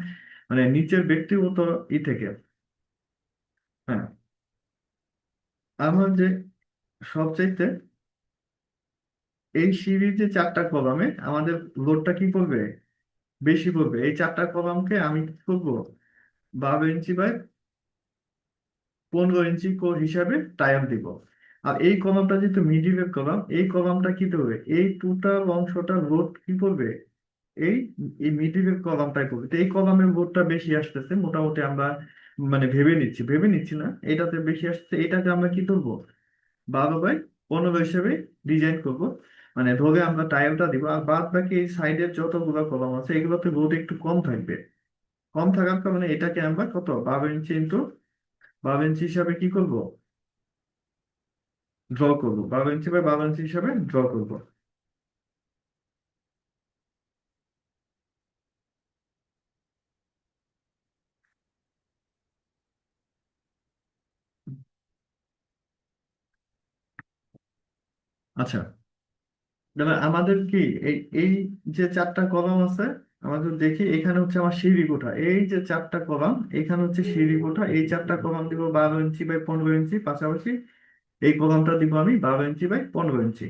মানে নিচের ব্যক্তিগত থেকে। হ্যাঁ, আমার যে সবচাইতে এই সিরিজ যে চারটা কলামে আমাদের লোডটা কি পড়বে, বেশি পড়বে। এই চারটা কলামকে আমি কি করবো, 12 ইঞ্চি বাই 15 ইঞ্চি হিসাবে টায়ার দিব। আর এই কলামটা যেহেতু মিডিলের কলাম, এই কলামটা কি করবে, এই টোটাল অংশটা লোড কি করবে, এই এই মিডিলের কলামটাই করবে। তো এই কলামের লোডটা বেশি আসতেছে মোটামুটি, আমরা মানে ভেবে নিচ্ছি না, এটাতে বেশি আসছে, এটাকে আমরা কি করবো, 12 বাই 15 হিসেবে ডিজাইন করব। মানে ধরে আমরা টাইলটা দিব, আর বাদ বাকি এই সাইডের যতগুলো কলাম আছে এগুলোতে লোড একটু কম থাকবে। কম থাকার কারণে এটাকে আমরা কত, 12 ইঞ্চি ইন্টু 12 ইঞ্চি হিসাবে কি করব, ড্র করবো। 12 ইঞ্চি বাই 12 ইঞ্চি হিসাবে ড্র করব। আচ্ছা, তাহলে আমাদের কি এই এই যে চারটা কলাম আছে, আমাদের দেখি এখানে হচ্ছে আমার সিঁড়ি কোঠা, এই যে চারটা কলাম এখানে হচ্ছে সিঁড়ি কোঠা, এই চারটা কলাম দিব 12 ইঞ্চি বাই 15 ইঞ্চি, পাশাপাশি এই কলামটা দিব আমি 12 ইঞ্চি বাই 15 ইঞ্চি।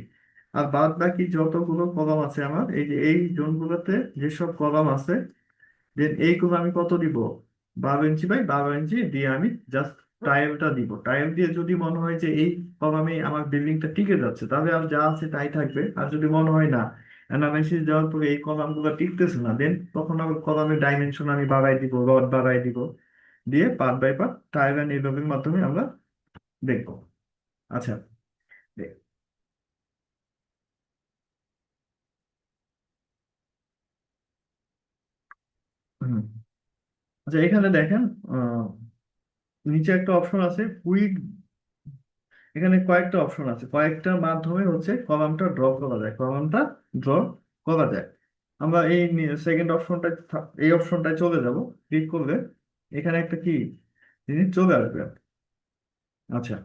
আর বাদ বাকি যতগুলো কলাম আছে আমার, এই যে এই জোনগুলোতে যেসব কলাম আছে, দেন এইগুলো আমি কত দিব, 12 ইঞ্চি বাই 12 ইঞ্চি দিয়ে আমি জাস্ট টাইলটা দিব। টাইল দিয়ে যদি মনে হয় যে এই কলামে আমার বিল্ডিংটা টিকে যাচ্ছে, তাহলে আর যা আছে তাই থাকবে। আর যদি মনে হয় না, অ্যানালাইসিস দেওয়ার পরে এই কলামগুলো টিকতেছে না, দেন তখন আবার কলামের ডাইমেনশন আমি বাড়াই দিব, রড বাড়াই দিব, দিয়ে part by part tile and এভাবের মাধ্যমে আমরা দেখবো। আচ্ছা। হুম। আচ্ছা, এখানে দেখেন আহ, নিচে একটা অপশন আছে কুইক। এখানে কয়েকটা অপশন আছে, কয়েকটা মাধ্যমে হচ্ছে কলামটা ড্র করা যায়, কলামটা ড্র করা যায়। আমরা এই সেকেন্ড অপশনটা, এই অপশনটায় চলে যাব। ক্লিক করলে এখানে একটা কি জিনিস চলে আসবে। আচ্ছা,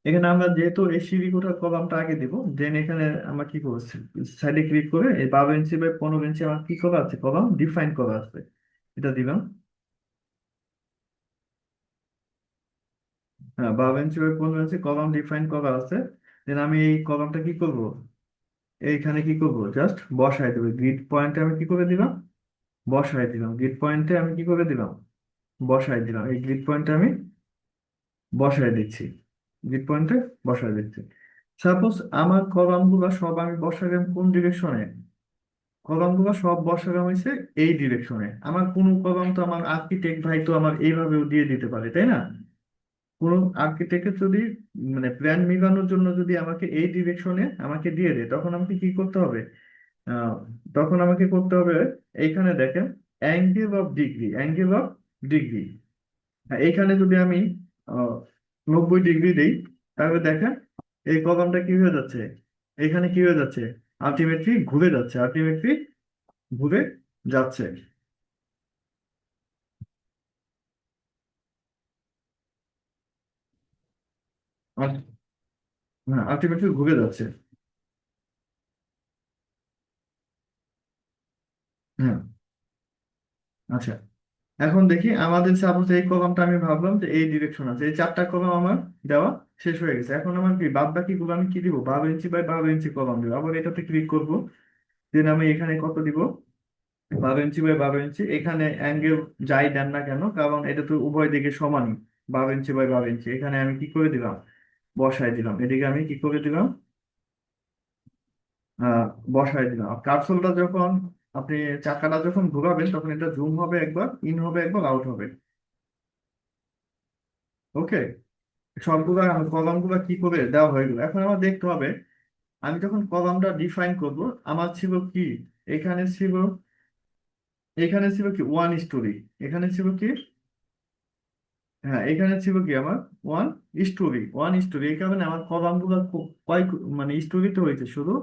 এখানে আমরা যেহেতু এই সিঁড়ি কোঠার কলামটা আগে দিব, দেন এখানে আমরা কি করছি, সাইডে ক্লিক করে এই 12 ইঞ্চি বাই 15 ইঞ্চি আমার কি করা আছে, কলাম ডিফাইন করা আছে, এটা দিলাম। হ্যাঁ, 12 inch by 15 inch column define করা আছে। দেন আমি এই কলামটা কি করব, এইখানে কি করব, জাস্ট বসাই দেবো। গ্রিড পয়েন্টে আমি কি করে দিলাম, বসাই দিলাম। গ্রিড পয়েন্টে আমি কি করে দিলাম, বসাই দিলাম। এই গ্রিড পয়েন্টে আমি বসাই দিচ্ছি, গ্রিড পয়েন্টে বসাই দিচ্ছি। সাপোজ আমার কলামগুলো সব আমি বসালাম কোন ডিরেকশনে, কলামগুলো সব বসালাম হয়েছে এই ডিরেকশনে। আমার কোনো কলাম তো আমার আর্কিটেক্ট ভাই তো আমার এইভাবেও দিয়ে দিতে পারে, তাই না? কোনো আর্কিটেক্টের যদি মানে প্ল্যান মিলানোর জন্য যদি আমাকে এই ডিরেকশনে আমাকে দিয়ে দেয়, তখন আমাকে কি করতে হবে, আহ, তখন আমাকে করতে হবে, এইখানে দেখেন অ্যাঙ্গেল অফ ডিগ্রি। এইখানে যদি আমি 90 ডিগ্রি দিই, তাহলে দেখেন এই কলামটা কি হয়ে যাচ্ছে, এখানে কি হয়ে যাচ্ছে, আলটিমেটলি ঘুরে যাচ্ছে, আলটিমেটলি ঘুরে যাচ্ছে। হ্যাঁ, আলটিমেটলি ঘুরে যাচ্ছে। হ্যাঁ। আচ্ছা, এখন দেখি আমাদের সাপোজ এই কলামটা আমি ভাবলাম যে এই ডিরেকশন আছে, এই চারটা কলাম আমার দেওয়া শেষ হয়ে গেছে। এখন আমার কি বাদ বাকি গুলো আমি কি দিব, 12 ইঞ্চি বাই 12 ইঞ্চি কলাম দিব। আবার এটাতে ক্লিক করব, দেন আমি এখানে কত দিব, 12 ইঞ্চি বাই 12 ইঞ্চি। এখানে অ্যাঙ্গেল যাই দেন না কেন, কারণ এটা তো উভয় দিকে সমানই, 12 ইঞ্চি বাই 12 ইঞ্চি, এখানে আমি কি করে দিলাম, বসাই দিলাম, এদিকে আমি কি করে দিলাম, আহ বসাই দিলাম। কাপসুলটা যখন আপনি চাকাটা যখন ঘোরাবেন তখন এটা জুম হবে একবার, ইন হবে একবার, আউট হবে। ওকে, সবগুলা কলামগুলো কি করে দেওয়া হয়ে গেল। এখন আমার দেখতে হবে আমি যখন কলামটা ডিফাইন করব, আমার ছিল কি, এখানে ছিল এখানে ছিল কি ওয়ান স্টোরি, এখানে ছিল কি, হ্যাঁ এখানে ছিল কি আমার ওয়ান স্টোরি। এই কারণে আমার কলামগুলো কয় মানে স্টোরিতে হয়েছে শুধু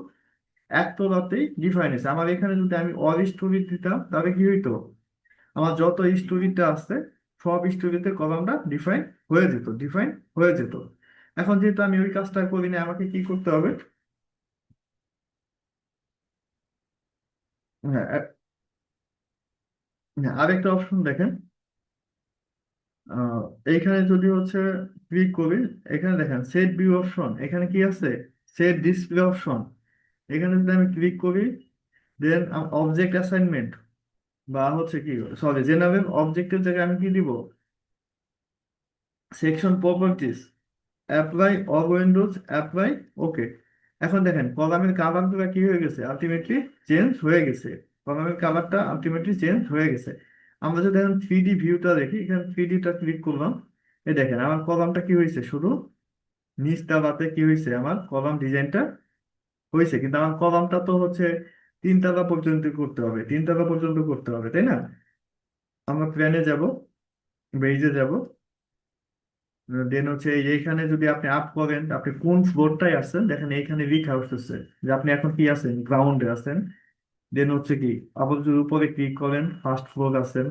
একতলাতেই ডিফাইন হয়েছে। আমার এখানে যদি আমি অল স্টোরি দিতাম তাহলে কি হইতো, আমার যত স্টোরিটা আছে সব স্টোরিতে কলামটা ডিফাইন হয়ে যেত। এখন যেহেতু আমি ওই কাজটা করি না, আমাকে কি করতে হবে, হ্যাঁ হ্যাঁ, আরেকটা অপশন দেখেন, আহ, এইখানে যদি হচ্ছে ক্লিক করি, এখানে দেখেন সেট ভিউ অপশন, এখানে কি আছে, সেট ডিসপ্লে অপশন। এখানে যদি আমি ক্লিক করি, দেন অবজেক্ট অ্যাসাইনমেন্ট বা হচ্ছে কি, সরি জেনারেল অবজেক্টের জায়গায় আমি কি দিব, section properties, apply all windows, apply, okay. এখন দেখেন কলামের কালারটা কি হয়ে গেছে, আলটিমেটলি চেঞ্জ হয়ে গেছে, কলামের কালারটা আলটিমেটলি চেঞ্জ হয়ে গেছে। আমরা যদি এখন 3D ভিউটা দেখি, এখানে 3Dটা ক্লিক করলাম, এই দেখেন আমার কলামটা কি হয়েছে, শুধু নিচ তলাতে কি হয়েছে, আমার কলাম ডিজাইনটা হয়েছে, কিন্তু আমার কলামটা তো হচ্ছে 3 তলা পর্যন্ত করতে হবে, 3 তলা পর্যন্ত করতে হবে, তাই না। আমরা প্ল্যানে যাব, বেইজে যাব, দেন হচ্ছে এইখানে যদি আপনি আপ করেন, আপনি কোন ফ্লোরটায় আছেন দেখেন এইখানে লেখা আসতেছে যে আপনি এখন কি আছেন, গ্রাউন্ডে আছেন। দেন হচ্ছে কি, আবার যদি উপরে ক্লিক করেন ফার্স্ট ফ্লোর আছেন,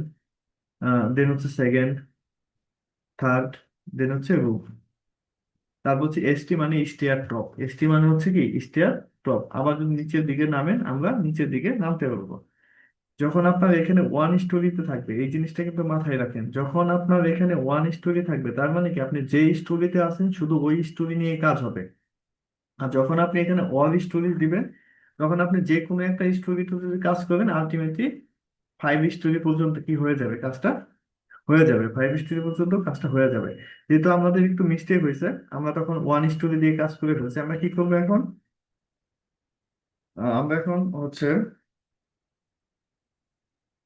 দেন হচ্ছে সেকেন্ড, থার্ড, দেন হচ্ছে রুম। তারপর হচ্ছে এসটি মানে স্টেয়ার টপ, এসটি মানে হচ্ছে কি স্টেয়ার টপ। আবার যদি নিচের দিকে নামেন আমরা নিচের দিকে নামতে পারবো। যখন আপনার এখানে ওয়ান স্টোরিতে থাকবে, এই জিনিসটা কিন্তু মাথায় রাখেন, যখন আপনার এখানে ওয়ান স্টোরি থাকবে তার মানে কি আপনি যে স্টোরিতে আছেন শুধু ওই স্টোরি নিয়ে কাজ হবে। আর যখন আপনি এখানে অল স্টোরি দিবেন, তখন আপনি যে কোনো একটা স্টোরিতে যদি কাজ করবেন আলটিমেটলি 5 স্টোরি পর্যন্ত কি হয়ে যাবে, কাজটা হয়ে যাবে, 5 স্টোরি পর্যন্ত কাজটা হয়ে যাবে। যেহেতু আমাদের একটু মিস্টেক হয়েছে, আমরা তখন ওয়ান স্টোরি দিয়ে কাজ করে ফেলছি, আমরা কি করবো এখন, আমরা এখন হচ্ছে,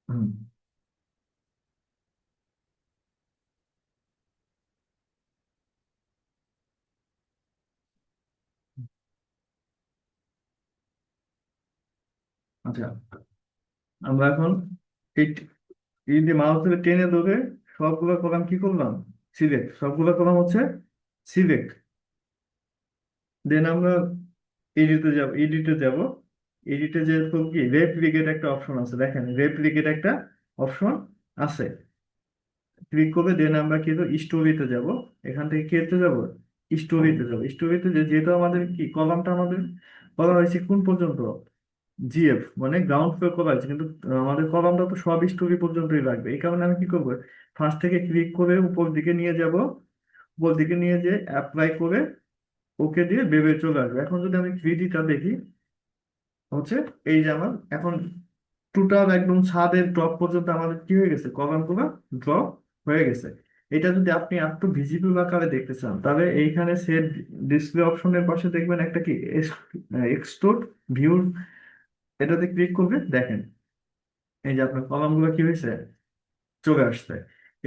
হুম, আচ্ছা, আমরা এখন এই এই যে মাউস ধরে টেনে ধরে সবগুলো কলাম কি করলাম, সিলেক্ট, সবগুলো কলাম হচ্ছে সিলেক্ট। দেন আমরা এডিটে যাব, এডিটে যে কি রেপ্লিকেট একটা অপশন আছে, দেখেন রেপ্লিকেট একটা অপশন আছে, ক্লিক করবে। দেন আমরা কিন্তু স্টোরিতে যাব, এখান থেকে কেতে যাব, স্টোরিতে যেহেতু আমাদের কি কলামটা আমাদের করা হয়েছে কোন পর্যন্ত, জিএফ মানে গ্রাউন্ড ফ্লোর করা হয়েছে, কিন্তু আমাদের কলামটা তো সব স্টোরি পর্যন্তই লাগবে। এই কারণে আমি কি করবো, ফার্স্ট থেকে ক্লিক করে উপর দিকে নিয়ে যাব, উপর দিকে নিয়ে যে অ্যাপ্লাই করে ওকে দিয়ে বেবে চলে আসবে। এখন যদি আমি 3Dটা দেখি, হচ্ছে এই যে আমার এখন টোটাল একদম ছাদের ড্রপ পর্যন্ত আমাদের কি হয়ে গেছে, কলামগুলো ড্রপ হয়ে গেছে। এটা যদি আপনি একটু ভিজিবল আকারে দেখতে চান তাহলে এইখানে সেট ডিসপ্লে অপশনের পাশে দেখবেন একটা কি এক্সট্রুড ভিউ, এটাতে ক্লিক করবে, দেখেন এই যে আপনার কলামগুলো কি হয়েছে, চলে আসছে।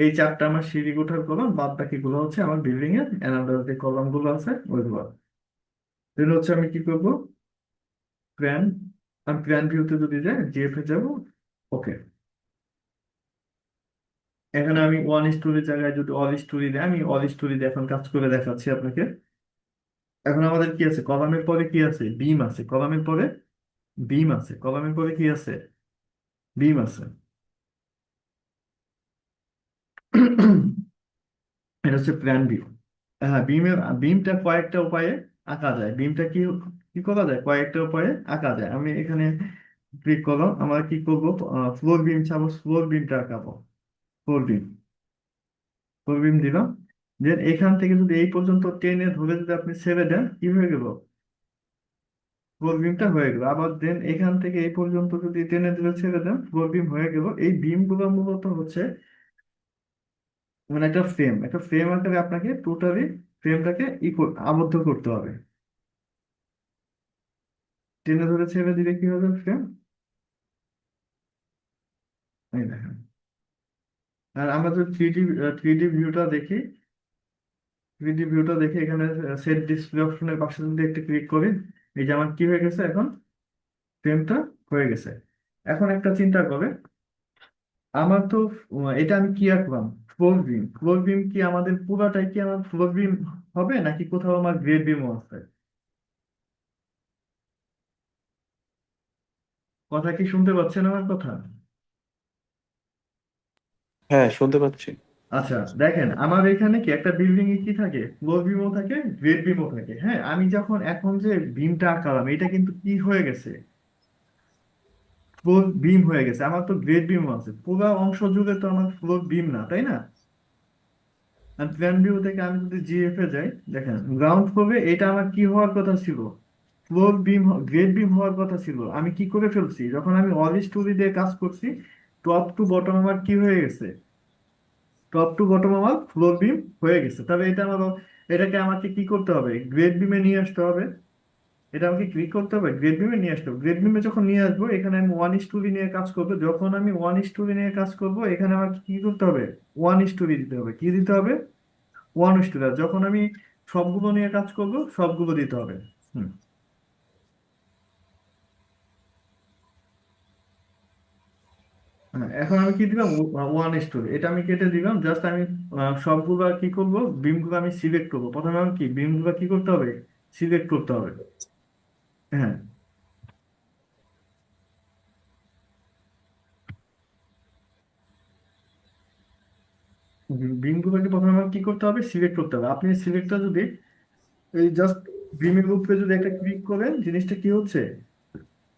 এই চারটা আমার সিঁড়ি কোঠার কলাম, বাদ বাকি গুলো হচ্ছে আমার বিল্ডিং এর এনাদার যে কলাম গুলো আছে ওইগুলো। তাহলে হচ্ছে আমি কি করবো, প্ল্যান, আমি প্ল্যান ভিউতে যদি যাই জিএফ এ যাবো, ওকে। এখানে আমি ওয়ান স্টোরির জায়গায় যদি অল স্টোরি দেয়, আমি অল স্টোরি দিয়ে এখন কাজ করে দেখাচ্ছি আপনাকে। এখন আমাদের কি আছে, কলামের পরে কি আছে, বিম আছে, কলামের পরে বিম আছে, কলামের পরে কি আছে, বিম আছে। এটা হচ্ছে প্ল্যান ভিউ। হ্যাঁ, বিমটা কয়েকটা উপায়ে আঁকা যায়, বিমটা কি কি করা যায়, কয়েকটা উপায়ে আঁকা যায়। আমি এখানে ক্লিক করলাম, আমরা কি করবো, ফ্লোর বিম ছাড়বো, ফ্লোর বিমটা আঁকাবো, ফ্লোর বিম, ফ্লোর বিম দিলাম। দেন এখান থেকে যদি এই পর্যন্ত টেনে ধরে যদি আপনি ছেড়ে দেন কি হয়ে গেল, ফ্লোর বিমটা হয়ে গেল। আবার দেন এখান থেকে এই পর্যন্ত যদি টেনে ধরে ছেড়ে দেন ফ্লোর বিম হয়ে গেল। এই বিম গুলো মূলত হচ্ছে মানে একটা ফ্রেম আকারে আপনাকে টোটালি ফ্রেমটাকে আবদ্ধ করতে হবে। টেনে ধরে ছেড়ে দিলে কি হবে ফ্রেম? এই দেখেন। আর আমরা যদি থ্রি ডি ভিউটা দেখি এখানে সেট ডিসপ্লে অপশনের পাশে যদি একটা ক্লিক করি, এই যে আমার কি হয়ে গেছে এখন, ফ্রেমটা হয়ে গেছে। এখন একটা চিন্তা করে, আমার তো এটা আমি কি আঁকলাম, ফ্লোর বিম কি আমাদের পুরাটাই কি আমার ফ্লোর বিম হবে, নাকি কোথাও আমার গ্রেড বিমও আছে? কথা কি শুনতে পাচ্ছেন আমার কথা? হ্যাঁ, শুনতে পাচ্ছি। আচ্ছা, দেখেন আমার এখানে কি একটা বিল্ডিং এ কি থাকে, ফ্লোর বিমও থাকে, গ্রেড বিমও থাকে। হ্যাঁ, আমি যখন এখন যে বিমটা আঁকালাম এটা কিন্তু কি হয়ে গেছে, ফ্লোর বিম হয়ে গেছে। আমার তো গ্রেড বিমও আছে, পুরো অংশ জুড়ে তো আমার ফ্লোর বিম না, তাই না? আর প্ল্যান ভিউ থেকে আমি যদি জিএফ এ যাই, দেখেন গ্রাউন্ড ফ্লোরে এটা আমার কি হওয়ার কথা ছিল, ফ্লোর বিম, গ্রেড বিম হওয়ার কথা ছিল। আমি কি করে ফেলছি, যখন আমি অল স্টোরি দিয়ে কাজ করছি, টপ টু বটম আমার কি হয়ে গেছে, টপ টু বটম আমার ফ্লোর বিম হয়ে গেছে। তবে এটাকে আমাকে কি করতে হবে, গ্রেড বিমে নিয়ে আসতে হবে। এটা আমাকে ক্লিক করতে হবে, গ্রেড বিমে নিয়ে আসতে হবে। গ্রেড বিমে যখন নিয়ে আসবো, এখানে আমি ওয়ান স্টোরি নিয়ে কাজ করবো। যখন আমি ওয়ান স্টোরি নিয়ে কাজ করবো, এখানে আমাকে কি করতে হবে, ওয়ান স্টোরি দিতে হবে। কি দিতে হবে? One story. যখন আমি সবগুলো নিয়ে কাজ করবো, সবগুলো দিতে হবে। হুম। হ্যাঁ, এখন আমি কি দিলাম, ওয়ান স্টোরি, এটা আমি কেটে দিলাম। জাস্ট আমি সবগুলো কি করব, বিমগুলো আমি সিলেক্ট করবো। প্রথমে আমি কি বিমগুলো কি করতে হবে, সিলেক্ট করতে হবে। হ্যাঁ, বিমগুলোকে প্রথমে আমার কি করতে হবে, সিলেক্ট করতে হবে। আপনি সিলেক্টটা যদি এই জাস্ট বিমের উপরে যদি একটা ক্লিক করেন, জিনিসটা কি হচ্ছে,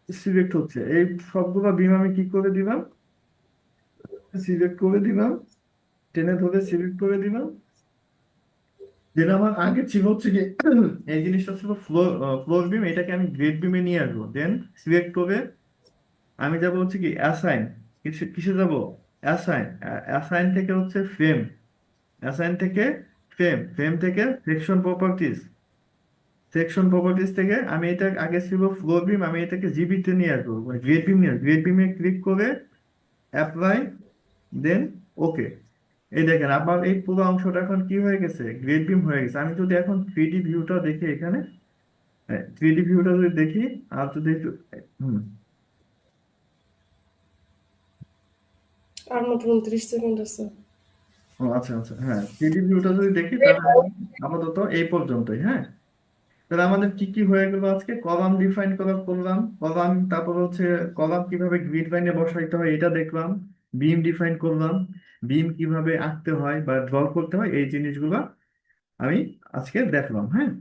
সিলেক্ট হচ্ছে। এই সবগুলো বিম আমি কি করে দিলাম, সিলেক্ট করে দিলাম, টেনে ধরে সিলেক্ট করে দিলাম। যেটা আমার আগে ছিল হচ্ছে কি, এই জিনিসটা ছিল ফ্লোর বিম, এটাকে আমি গ্রেড বিমে নিয়ে আসবো। দেন সিলেক্ট করে আমি যাবো হচ্ছে কি অ্যাসাইন, কিসে যাব, অ্যাসাইন। অ্যাসাইন থেকে হচ্ছে ফ্রেম, অ্যাসাইন থেকে ফ্রেম থেকে সেকশন প্রপার্টিজ থেকে আমি এটা আগে ছিল ফ্লোর বিম, আমি এটাকে জিবিতে নিয়ে আসবো, মানে গ্রেড বিম নিয়ে আসবো। গ্রেড বিমে ক্লিক করে অ্যাপ্লাই, দেন ওকে। এই দেখেন আবার এই পুরো অংশটা এখন কি হয়ে গেছে, গ্রেড বিম হয়ে গেছে। আমি যদি এখন থ্রি ডি ভিউটা দেখি এখানে, থ্রি ডি ভিউটা যদি দেখি, আর যদি একটু, হুম, আর মাত্র 29 সেকেন্ড আছে। ও আচ্ছা আচ্ছা, হ্যাঁ থ্রি ডি ভিউটা যদি দেখি তাহলে আমি আপাতত এই পর্যন্তই। হ্যাঁ, তাহলে আমাদের কি কি হয়ে গেল আজকে, কলাম ডিফাইন করা করলাম, কলাম, তারপর হচ্ছে কলাম কিভাবে গ্রিড লাইনে বসাইতে হয় এটা দেখলাম, বিম ডিফাইন করলাম, বিম কিভাবে আঁকতে হয় বা ড্র করতে হয় এই জিনিসগুলো আমি আজকে দেখলাম। হ্যাঁ,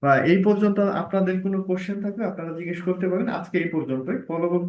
বা এই পর্যন্ত আপনাদের কোনো কোশ্চেন থাকলে আপনারা জিজ্ঞেস করতে পারেন। আজকে এই পর্যন্তই, পরবর্তী